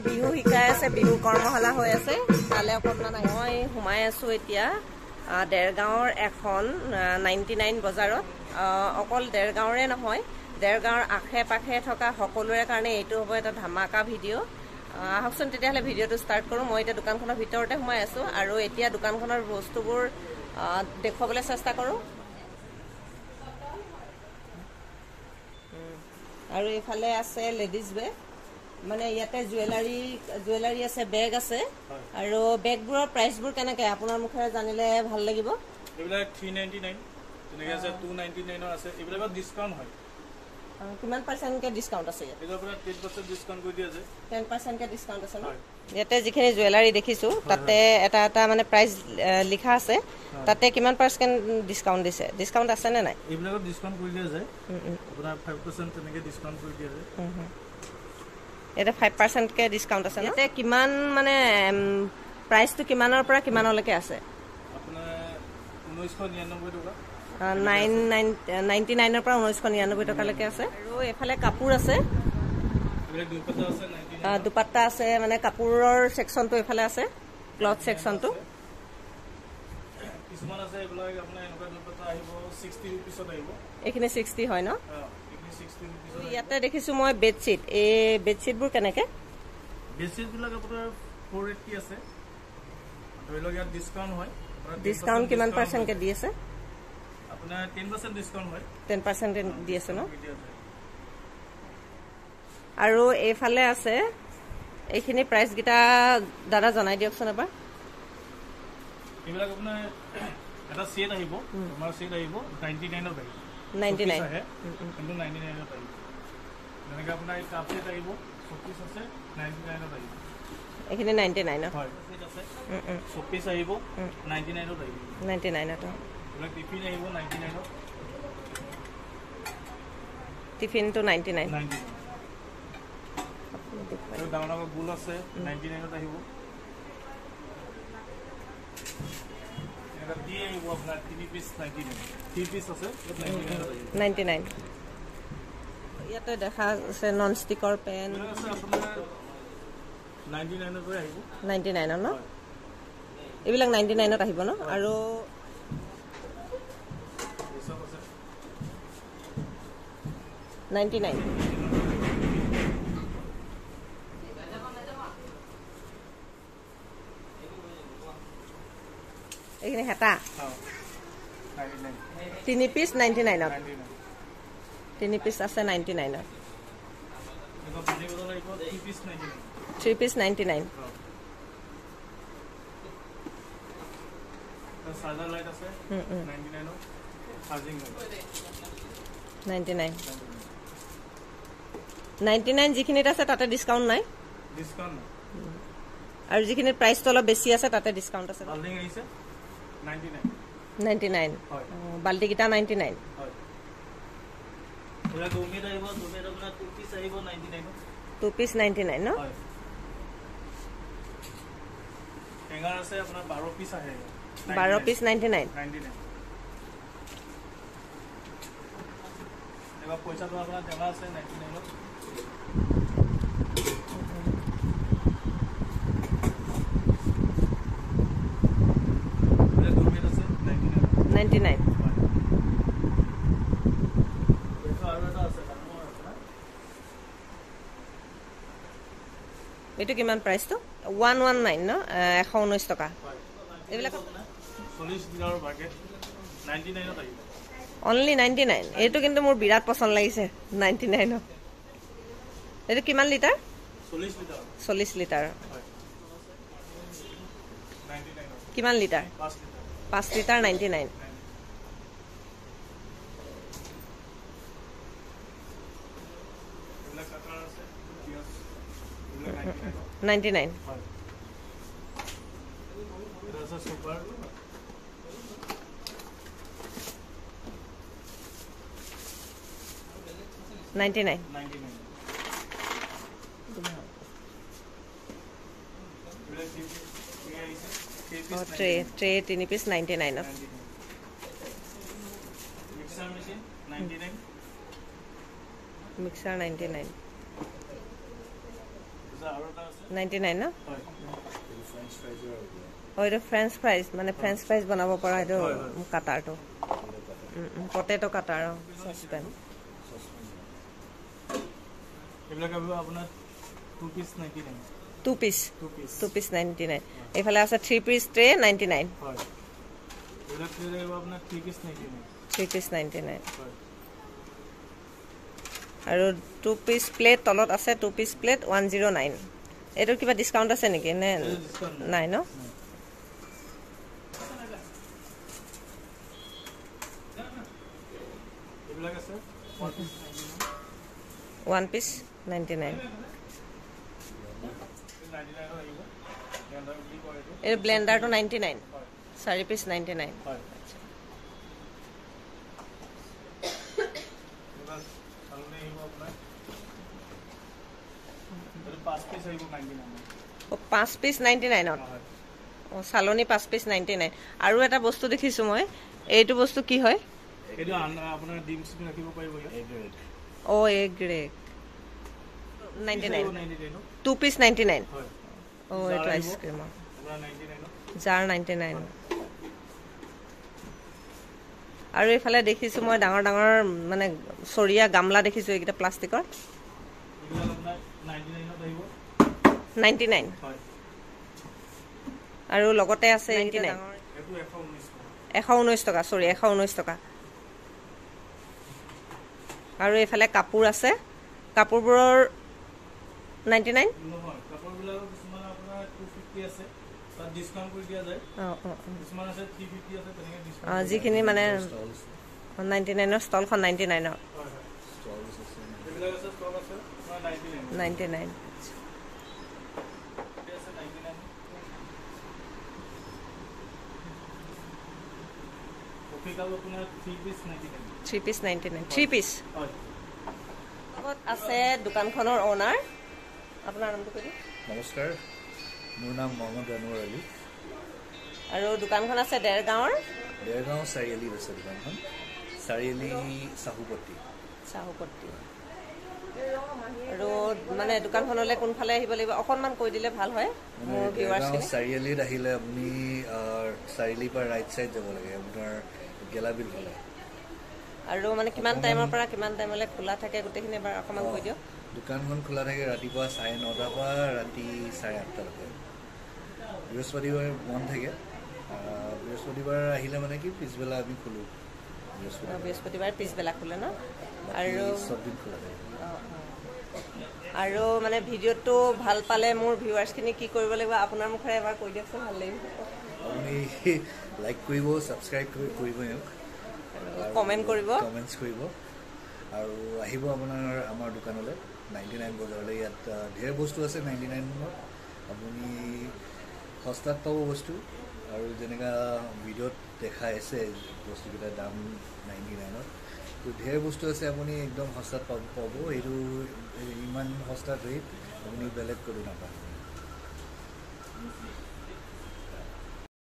বিহু শিকাই আছে, বিহু কৰ্মশালা হৈ আছে। তালৈ অকণমান মই সোমাই আছোঁ এতিয়া দেৰগাঁৱৰ এখন 99 বজাৰত। অকল দেৰগাঁৱৰে নহয়, দেৰগাঁৱৰ আশে পাশে থকা সকলোৰে কাৰণে এইটো হ'ব এটা ধামাকা ভিডিঅ'। আহকচোন তেতিয়াহ'লে ভিডিঅ'টো ষ্টাৰ্ট কৰোঁ। মই এতিয়া দোকানখনৰ ভিতৰতে সোমাই আছোঁ আৰু এতিয়া দোকানখনৰ বস্তুবোৰ দেখুৱাবলৈ চেষ্টা কৰোঁ। আৰু এইফালে আছে লেডিজ বেগ, মানে ইয়াতে জুৱেলাৰী আছে, বেগ আছে। আৰু বেগবোৰৰ প্ৰাইচবোৰ কেনেকৈ আপোনাৰ মুখেৰে জানিলে ভাল লাগিব। এইবিলাক 399 তেনেকৈ আছে, 299 আছে। এইবিলাকত ডিছকাউণ্ট হয়। কিমান পাৰ্চেণ্টকৈ ডিছকাউণ্ট আছে ইয়াত? এইটোৰ পৰা 10% ডিছকাউণ্ট কৰি দিয়া আছে। 10%কৈ ডিছকাউণ্ট আছে ন? ইয়াতে যিখিনি জুৱেলাৰী দেখিছোঁ তাতে এটা এটা মানে প্ৰাইচ লিখা আছে, তাতে কিমান পাৰ্চেণ্ট ডিছকাউণ্ট দিছে? ডিছকাউণ্ট আছেনে নাই? এইবিলাকত ডিছকাউণ্ট কৰি দিয়া যায়, আপোনাৰ 5% তেনেকৈ ডিছকাউণ্ট কৰি দিয়া যায়। ইয়াতে 5%কৈ ডিছকাউণ্ট আছে। ইয়াতে কিমান মানে প্ৰাইচটো কিমানৰ পৰা কিমানলৈকে আছে? আপোনাৰ 1999 টকা। 99ৰ পৰা 1999 টকালৈকে আছে। আৰু এইফালে কাপোৰ আছে, দুপাট্টা আছে, মানে কাপোৰৰ ছেকশ্যনটো এইফালে আছে, ক্লথ ছেকশ্যনটো। কিছুমান আছে এইবিলাক আপোনাৰ এনেকুৱা দুপাট্টা আহিব 60 ৰুপিছত আহিব। এইখিনি 60 হয় ন? এইখিনি 60 ৰুপিছত। ইয়াতে দেখিছোঁ মই বেডশ্বীট। এই বেডশ্বীটবোৰ কেনেকৈ? বেডশ্বীটবিলাক আপোনাৰ 480 আছে। ধৰি লওক ইয়াত ডিছকাউণ্ট হয়। ডিছকাউণ্ট কিমান পাৰ্চেণ্টকৈ দি আছে? আপোনাৰ 10% ডিছকাউণ্ট হয়। 10% দি আছে ন? আৰু এইফালে আছে, এইখিনি প্ৰাইচকেইটা দাদা জনাই দিয়কচোন এবাৰ। এইবিলাক আপোনাৰ এটা ছেট আহিব, তোমাৰ ছেট আহিব 99ত আহিব। 99 আহে কিন্তু 99ত আহিব। যেনেকৈ আপোনাৰ এই কাপ ছেট আহিব 36 আছে, 99ত আহিব। এইখিনি 99 হয়। ছেট আছে 36 আহিব, 99ত আহিব। 99ত। এইবিলাক টিফিন আহিব 99ত। টিফিনটো 99। ডাঙৰ ডাঙৰ গোল আছে 99ত আহিব। এটা দি আহিব আপোনাৰ 3 পিচ 99। 3 পিচ আছে 99। ইয়াতে দেখা আছে নন ষ্টিকৰ পেন আছে আপোনাৰ 99ৰ পৰা আহিব। 99 ন? এইবিলাক 99ত আহিব ন? আৰু 99। এইখিনি হেতা 3 পিচ 99ত। 3 পিচ আছে 99ত। 3 পিচ 99। চাৰ্জাৰ লাইট আছে 99ত। Charging light 99। 99 যিখিনিত আছে তাতে ডিছকাউণ্ট নাই? ডিছকাউণ্ট নাই। আৰু যিখিনিত প্ৰাইচটো অলপ বেছি আছে তাতে ডিছকাউণ্ট আছে? বাল্ডিং আহিছে 99। বাল্টিকেইটা 99। হয়। এয়া দুমিত আহিব, দুমিত আপোনাৰ 2 পিচ আহিব 99ত। 2 পিচ 99 ন? হয়। টেঙাৰ আছে আপোনাৰ 12 পিচ আহে। 12 পিচ 99। এবাৰ পইচাটো আপোনাৰ টেঙা আছে 99ত। 99। এইটো কিমান প্ৰাইচটো? 119 ন? 119 টকা। এইবিলাক 40 লিটাৰৰ বাকেট 99ত আহিব। অনলি 99। এইটো কিন্তু মোৰ বিৰাট পচন্দ লাগিছে 99ত। এইটো কিমান লিটাৰ? 40 লিটাৰ। 40 লিটাৰ। কিমান লিটাৰ? 5 লিটাৰ 99। 99। 99। ট্ৰে 3 পিচ 99ত। মিক্সাৰ 99। 99 ন হয় এইটো ফ্ৰেঞ্চ ফ্ৰাইজ মানে ফ্ৰেঞ্চ ফ্ৰাইজ বনাব পৰা এইটো কাটাৰটো পটেটো কাটাৰ সচপেন এইবিলাক আপোনাৰ 2 পিস 99 2 পিস 99 এইফালে আছে 3 পিস ট্ৰে 99 হয় এইবিলাক ট্ৰে আপোনাৰ 3 পিস 99 3 পিস 99 হয় আৰু 2 পিস প্লেট তলত আছে 2 পিস প্লেট 109 এটো কিবা ডিসকাউন্ট আছে নেকি নে নাই ন এইবিলাক আছে 1 পিস 99 এই ব্লেন্ডাৰটো 99 4 পিস 99 হয় ও 5 পিস 99 ত ও সালনি 5 পিস 99 আৰু এটা বস্তু দেখিছো মই এইটো বস্তু কি হয় এইটো আপোনাৰ ডিম চিপ ৰাখিব পাৰিব ও এগ ৰেক 99 2 পিস 99 হয় ও এটা আইসক্ৰিম আপোনাৰ 99 জাৰ 99 আৰু ইফালে দেখিছো মই ডাঙৰ ডাঙৰ মানে সৰিয়া গামলা দেখিছো এইটা প্লাষ্টিকৰ এইবিলাক আপোনাৰ 99 ত আহিব 99 হয় আৰু লগতে আছে 99 এইটো 119 টকা সৰি 119 টকা আৰু ইফালে কাপোৰ আছে কাপোৰবোৰৰ 99 নহয় কাপোৰবিলাকৰ কিছুমান আপোনাৰ 250 আছে তাত ডিসকাউন্ট কৰি দিয়া যায় কিছুমান আছে 350 আছে তেনেকে ডিসকাউন্ট যিখিনি মানে 99 ৰ ষ্টলখন 99 ৰ এইবিলাক আছে ষ্টক আছে 99 3 পিস 99 3 পিস আছে দোকানখনৰ ওনাৰ আপোনাৰ নামটো কৈ দিয়ক নমস্কাৰ মোৰ নাম মোহাম্মদ ৰানুৱাৰ আলী আৰু দোকানখন আছে দেৰগাঁৱৰ চাৰিআলি আছে দোকানখন চাৰিআলি চাহুপট্টি আৰু মানে দোকানখনলৈ কোনফালে আহিব লাগিব অকণমান কৈ দিলে ভাল হয় মোৰ ভিউৱাৰ্ছখিনি চাৰিআলিত আহিলে আপুনি চাৰিআলিৰ পৰা ৰাইট চাইড যাব লাগে আপোনাৰ গেলাবিল ফালে আৰু মানে কিমান টাইমৰ পৰা কিমান টাইমলৈ খোলা থাকে গোটেইখিনি এবাৰ অকণমান কৈ দিয়ক দোকানখন খোলা থাকে ৰাতিপুৱা 9:30 পৰা ৰাতি 8:30লৈকে বৃহস্পতিবাৰে বন্ধ থাকে বৃহস্পতিবাৰ আহিলে মানে কি পিছবেলা আমি খোলো বৃহস্পতিবাৰে পিছবেলা খোলে ন আৰু চব দিন খোলা থাকে আৰু মানে ভিডিঅ'টো ভাল পালে মোৰ ভিউৱাৰ্ছখিনি কি কৰিব লাগিব আপোনাৰ মুখেৰে এবাৰ কৈ দিয়কচোন ভাল লাগিব আপুনি লাইক কৰিব ছাবস্ক্ৰাইব কৰিব কমেণ্ট কৰিব কমেণ্টছ কৰিব আৰু আহিব আপোনাৰ আমাৰ দোকানলৈ 99 বজাৰলৈ ইয়াত ঢেৰ বস্তু আছে 99 আপুনি সস্তাত পাব বস্তু আৰু যেনেকা ভিডিঅ'ত দেখাই আছে বস্তুকেইটাৰ দাম 99 তো ঢেৰ বস্তু আছে আপুনি একদম সস্তাত পাব এইটো ইমান সস্তাত ৰেট আপুনি বেলেগ কৰি নাপায়